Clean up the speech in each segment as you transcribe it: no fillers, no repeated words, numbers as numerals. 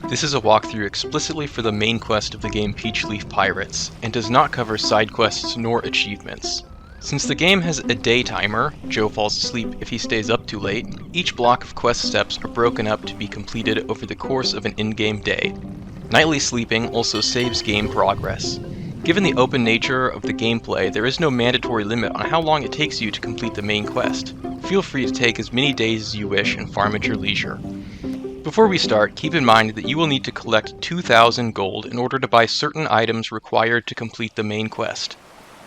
This is a walkthrough explicitly for the main quest of the game Peachleaf Pirates, and does not cover side quests nor achievements. Since the game has a day timer, Joe falls asleep if he stays up too late, each block of quest steps are broken up to be completed over the course of an in-game day. Nightly sleeping also saves game progress. Given the open nature of the gameplay, there is no mandatory limit on how long it takes you to complete the main quest. Feel free to take as many days as you wish and farm at your leisure. Before we start, keep in mind that you will need to collect 2,000 gold in order to buy certain items required to complete the main quest.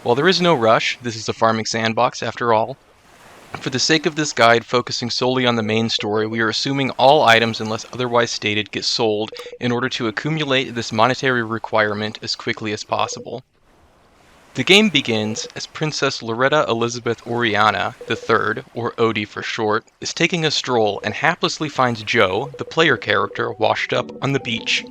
While there is no rush, this is a farming sandbox after all. For the sake of this guide focusing solely on the main story, we are assuming all items unless otherwise stated get sold in order to accumulate this monetary requirement as quickly as possible. The game begins as Princess Loretta Elizabeth Oriana III, or Odie for short, is taking a stroll and haplessly finds Joe, the player character, washed up on the beach.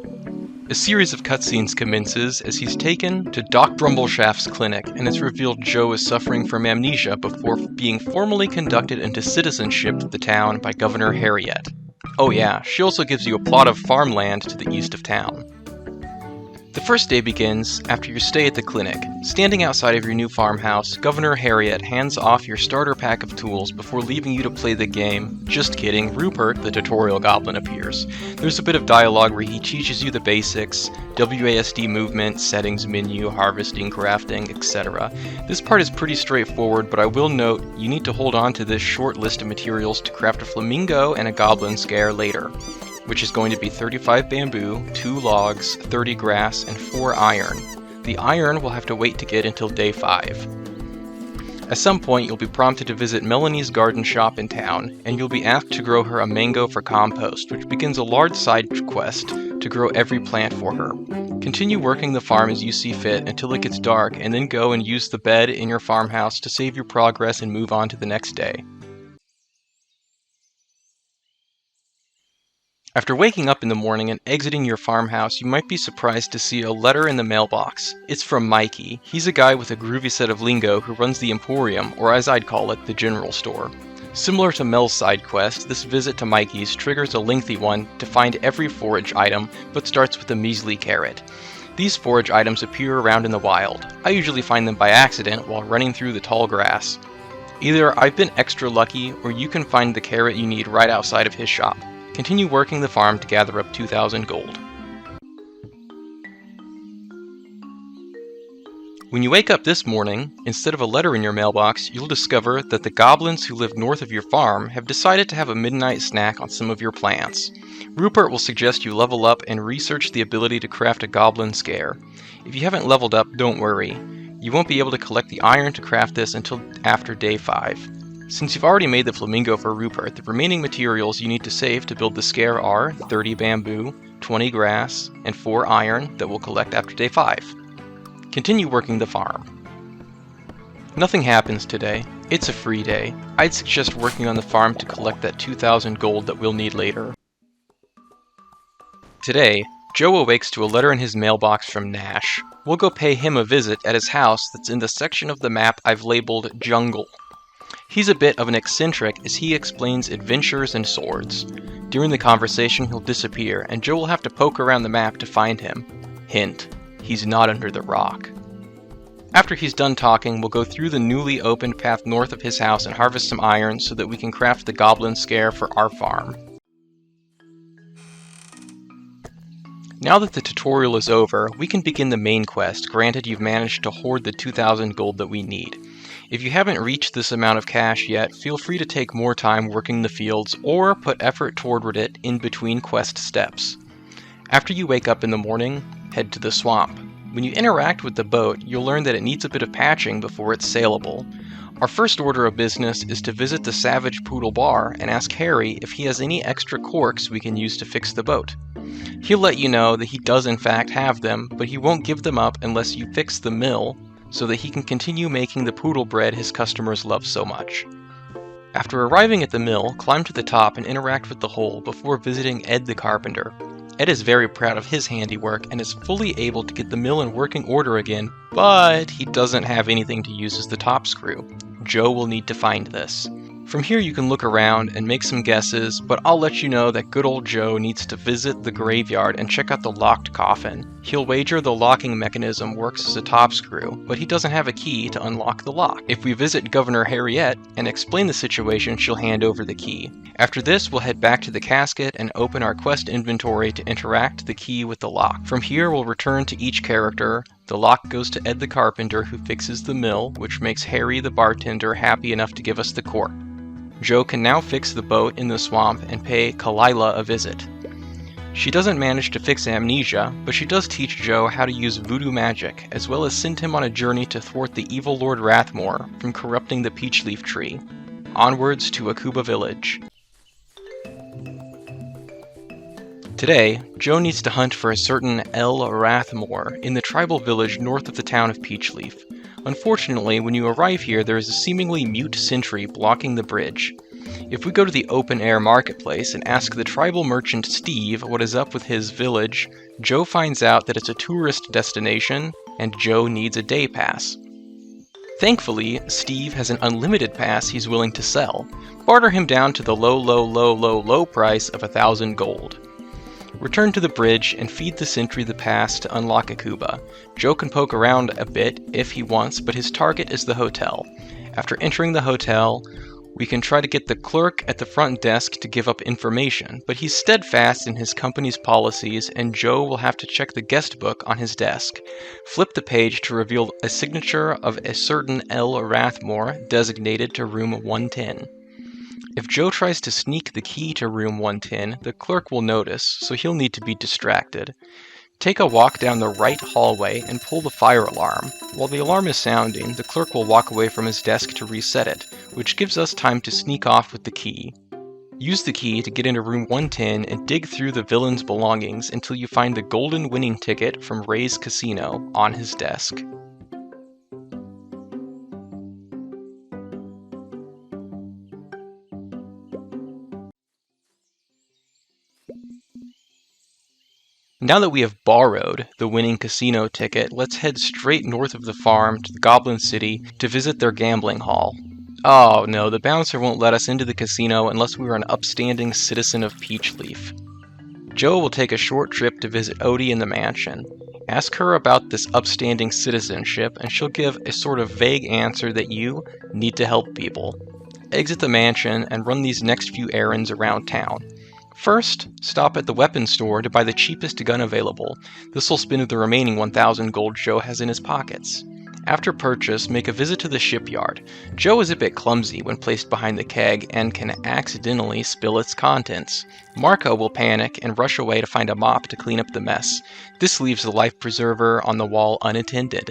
A series of cutscenes commences as he's taken to Doc Brumbleshaft's clinic, and it's revealed Joe is suffering from amnesia before being formally conducted into citizenship of the town by Governor Harriet. Oh yeah, she also gives you a plot of farmland to the east of town. The first day begins after your stay at the clinic. Standing outside of your new farmhouse, Governor Harriet hands off your starter pack of tools before leaving you to play the game. Just kidding, Rupert, the tutorial goblin, appears. There's a bit of dialogue where he teaches you the basics, WASD movement, settings menu, harvesting, crafting, etc. This part is pretty straightforward, but I will note you need to hold on to this short list of materials to craft a flamingo and a Goblin Scare later, which is going to be 35 bamboo, 2 logs, 30 grass, and 4 iron. The iron will have to wait to get until day 5. At some point, you'll be prompted to visit Melanie's garden shop in town, and you'll be asked to grow her a mango for compost, which begins a large side quest to grow every plant for her. Continue working the farm as you see fit until it gets dark, and then go and use the bed in your farmhouse to save your progress and move on to the next day. After waking up in the morning and exiting your farmhouse, you might be surprised to see a letter in the mailbox. It's from Mikey. He's a guy with a groovy set of lingo who runs the Emporium, or as I'd call it, the general store. Similar to Mel's side quest, this visit to Mikey's triggers a lengthy one to find every forage item, but starts with a measly carrot. These forage items appear around in the wild. I usually find them by accident while running through the tall grass. Either I've been extra lucky, or you can find the carrot you need right outside of his shop. Continue working the farm to gather up 2,000 gold. When you wake up this morning, instead of a letter in your mailbox, you'll discover that the goblins who live north of your farm have decided to have a midnight snack on some of your plants. Rupert will suggest you level up and research the ability to craft a Goblin Scare. If you haven't leveled up, don't worry. You won't be able to collect the iron to craft this until after day 5. Since you've already made the flamingo for Rupert, the remaining materials you need to save to build the scare are 30 bamboo, 20 grass, and 4 iron that we'll collect after day 5. Continue working the farm. Nothing happens today. It's a free day. I'd suggest working on the farm to collect that 2,000 gold that we'll need later. Today, Joe awakes to a letter in his mailbox from Nash. We'll go pay him a visit at his house that's in the section of the map I've labeled Jungle. He's a bit of an eccentric as he explains adventures and swords. During the conversation, he'll disappear, and Joe will have to poke around the map to find him. Hint, he's not under the rock. After he's done talking, we'll go through the newly opened path north of his house and harvest some iron so that we can craft the Goblin Scare for our farm. Now that the tutorial is over, we can begin the main quest, granted you've managed to hoard the 2,000 gold that we need. If you haven't reached this amount of cash yet, feel free to take more time working the fields or put effort toward it in between quest steps. After you wake up in the morning, head to the swamp. When you interact with the boat, you'll learn that it needs a bit of patching before it's sailable. Our first order of business is to visit the Savage Poodle Bar and ask Harry if he has any extra corks we can use to fix the boat. He'll let you know that he does in fact have them, but he won't give them up unless you fix the mill, so that he can continue making the poodle bread his customers love so much. After arriving at the mill, climb to the top and interact with the hole before visiting Ed the carpenter. Ed is very proud of his handiwork and is fully able to get the mill in working order again, but he doesn't have anything to use as the top screw. Joe will need to find this. From here you can look around and make some guesses, but I'll let you know that good old Joe needs to visit the graveyard and check out the locked coffin. He'll wager the locking mechanism works as a top screw, but he doesn't have a key to unlock the lock. If we visit Governor Harriet and explain the situation, she'll hand over the key. After this, we'll head back to the casket and open our quest inventory to interact the key with the lock. From here, we'll return to each character. The lock goes to Ed the carpenter, who fixes the mill, which makes Harry the bartender happy enough to give us the cork. Joe can now fix the boat in the swamp and pay Kalila a visit. She doesn't manage to fix amnesia, but she does teach Joe how to use voodoo magic, as well as send him on a journey to thwart the evil Lord Rathmore from corrupting the Peachleaf tree. Onwards to Akuba Village. Today, Joe needs to hunt for a certain El Rathmore in the tribal village north of the town of Peachleaf. Unfortunately, when you arrive here, there is a seemingly mute sentry blocking the bridge. If we go to the open-air marketplace and ask the tribal merchant Steve what is up with his village, Joe finds out that it's a tourist destination, and Joe needs a day pass. Thankfully, Steve has an unlimited pass he's willing to sell. Barter him down to the low price of 1,000 gold. Return to the bridge and feed the sentry the pass to unlock Akuba. Joe can poke around a bit if he wants, but his target is the hotel. After entering the hotel, we can try to get the clerk at the front desk to give up information, but he's steadfast in his company's policies, and Joe will have to check the guest book on his desk. Flip the page to reveal a signature of a certain El Rathmore designated to room 110. If Joe tries to sneak the key to room 110, the clerk will notice, so he'll need to be distracted. Take a walk down the right hallway and pull the fire alarm. While the alarm is sounding, the clerk will walk away from his desk to reset it, which gives us time to sneak off with the key. Use the key to get into room 110 and dig through the villain's belongings until you find the golden winning ticket from Ray's Casino on his desk. Now that we have borrowed the winning casino ticket, let's head straight north of the farm to the Goblin City to visit their gambling hall. Oh no, the bouncer won't let us into the casino unless we are an upstanding citizen of Peachleaf. Joe will take a short trip to visit Odie in the mansion. Ask her about this upstanding citizenship and she'll give a sort of vague answer that you need to help people. Exit the mansion and run these next few errands around town. First, stop at the weapons store to buy the cheapest gun available. This will spend the remaining 1,000 gold Joe has in his pockets. After purchase, make a visit to the shipyard. Joe is a bit clumsy when placed behind the keg and can accidentally spill its contents. Marco will panic and rush away to find a mop to clean up the mess. This leaves the life preserver on the wall unattended.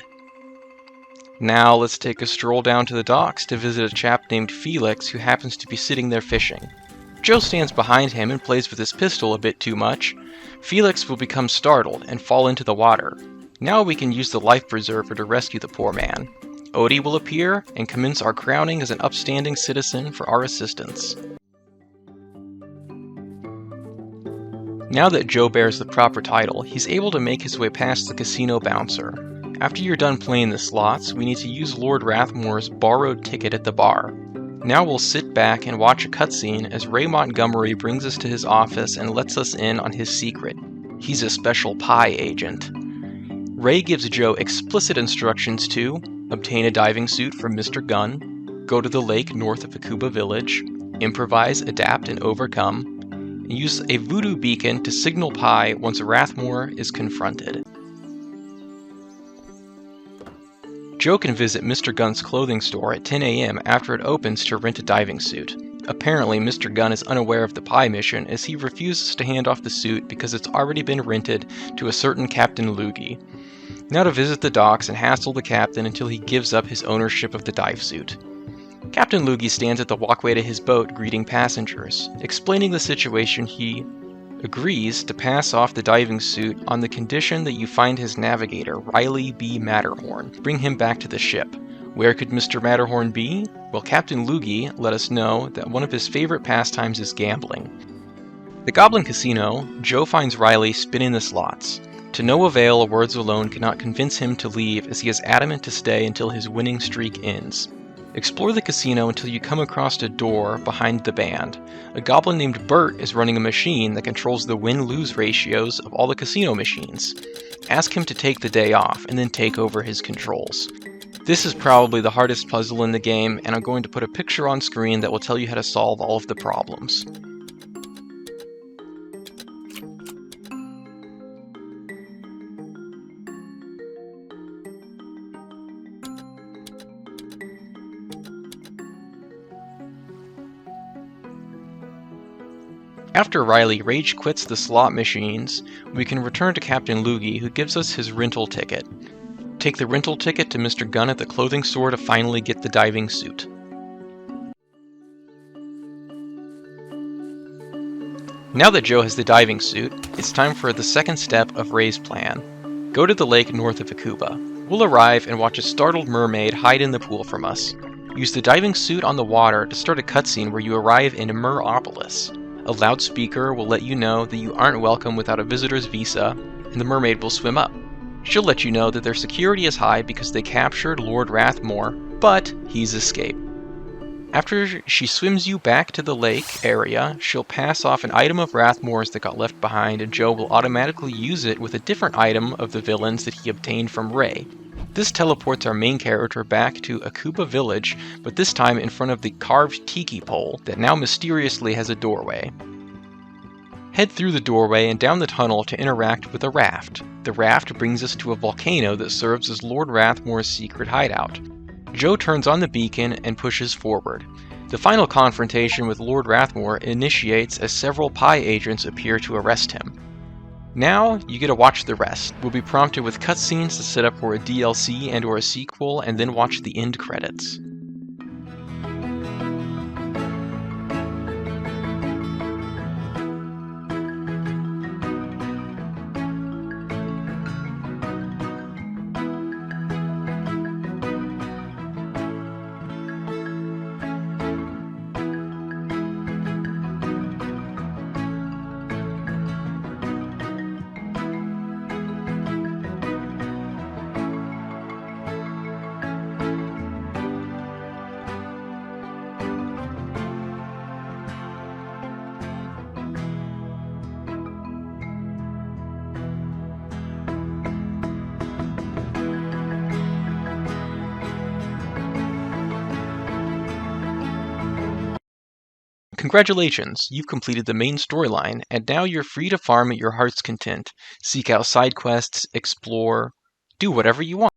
Now let's take a stroll down to the docks to visit a chap named Felix who happens to be sitting there fishing. Joe stands behind him and plays with his pistol a bit too much. Felix will become startled and fall into the water. Now we can use the life preserver to rescue the poor man. Odie will appear and commence our crowning as an upstanding citizen for our assistance. Now that Joe bears the proper title, he's able to make his way past the casino bouncer. After you're done playing the slots, we need to use Lord Rathmore's borrowed ticket at the bar. Now we'll sit back and watch a cutscene as Ray Montgomery brings us to his office and lets us in on his secret. He's a special pie agent. Ray gives Joe explicit instructions to obtain a diving suit from Mr. Gunn, go to the lake north of Akuba Village, improvise, adapt, and overcome, and use a voodoo beacon to signal pie once Rathmore is confronted. Joe can visit Mr. Gunn's clothing store at 10 a.m. after it opens to rent a diving suit. Apparently, Mr. Gunn is unaware of the pie mission as he refuses to hand off the suit because it's already been rented to a certain Captain Loogie. Now to visit the docks and hassle the captain until he gives up his ownership of the dive suit. Captain Loogie stands at the walkway to his boat greeting passengers. Explaining the situation, he agrees to pass off the diving suit on the condition that you find his navigator, Riley B. Matterhorn. Bring him back to the ship. Where could Mr. Matterhorn be? Well, Captain Loogie let us know that one of his favorite pastimes is gambling. At the Goblin Casino, Joe finds Riley spinning the slots. To no avail, words alone cannot convince him to leave as he is adamant to stay until his winning streak ends. Explore the casino until you come across a door behind the band. A goblin named Bert is running a machine that controls the win-lose ratios of all the casino machines. Ask him to take the day off, and then take over his controls. This is probably the hardest puzzle in the game, and I'm going to put a picture on screen that will tell you how to solve all of the problems. After Riley rage quits the slot machines, we can return to Captain Loogie, who gives us his rental ticket. Take the rental ticket to Mr. Gunn at the clothing store to finally get the diving suit. Now that Joe has the diving suit, it's time for the second step of Ray's plan. Go to the lake north of Akuba. We'll arrive and watch a startled mermaid hide in the pool from us. Use the diving suit on the water to start a cutscene where you arrive in Meropolis. A loudspeaker will let you know that you aren't welcome without a visitor's visa, and the mermaid will swim up. She'll let you know that their security is high because they captured Lord Rathmore, but he's escaped. After she swims you back to the lake area, she'll pass off an item of Rathmore's that got left behind, and Joe will automatically use it with a different item of the villains that he obtained from Ray. This teleports our main character back to Akuba Village, but this time in front of the carved tiki pole that now mysteriously has a doorway. Head through the doorway and down the tunnel to interact with a raft. The raft brings us to a volcano that serves as Lord Rathmore's secret hideout. Joe turns on the beacon and pushes forward. The final confrontation with Lord Rathmore initiates as several PI agents appear to arrest him. Now, you get to watch the rest. We'll be prompted with cutscenes to set up for a DLC and or a sequel, and then watch the end credits. Congratulations, you've completed the main storyline, and now you're free to farm at your heart's content, seek out side quests, explore, do whatever you want.